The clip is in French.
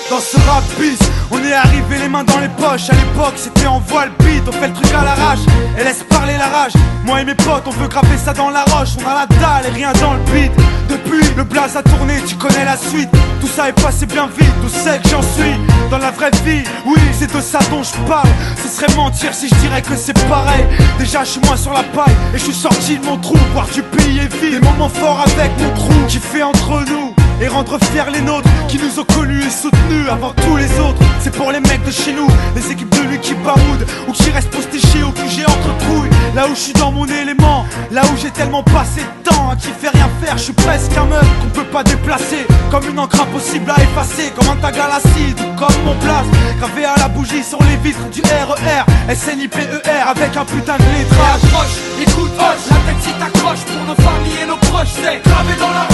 dans ce rap bis. On est arrivé les mains dans les poches. À l'époque c'était en voile beat. On fait le truc à l'arrache et laisse parler la rage. Moi et mes potes on veut graver ça dans la roche. On a la dalle et rien dans le beat. Depuis le blaze a tourné, tu connais la suite. Tout ça est passé bien vite, d'où c'est que j'en suis dans la vraie vie, oui c'est de ça dont je parle. Ce serait mentir si je dirais que c'est pareil. Déjà je suis moins sur la paille et je suis sorti de mon trou. Voir du pays est vide, des moments forts avec mon crew qui fait entre nous et rendre fiers les nôtres qui nous ont connus et soutenus avant tous les autres. C'est pour les mecs de chez nous, les équipes de lui qui baroudent ou qui restent postichés au QG entre couilles. Là où je suis dans mon élément, là où j'ai tellement passé de temps à qui fait rien faire. Je suis presque un meuf qu'on peut pas déplacer, comme une encre impossible à effacer, comme un tag à l'acide ou comme mon place gravé à la bougie sur les vitres du RER SNIPER avec un putain de lettrage. Approche, écoute, hoche, la tête si t'accroches pour nos familles et nos proches. C'est gravé dans la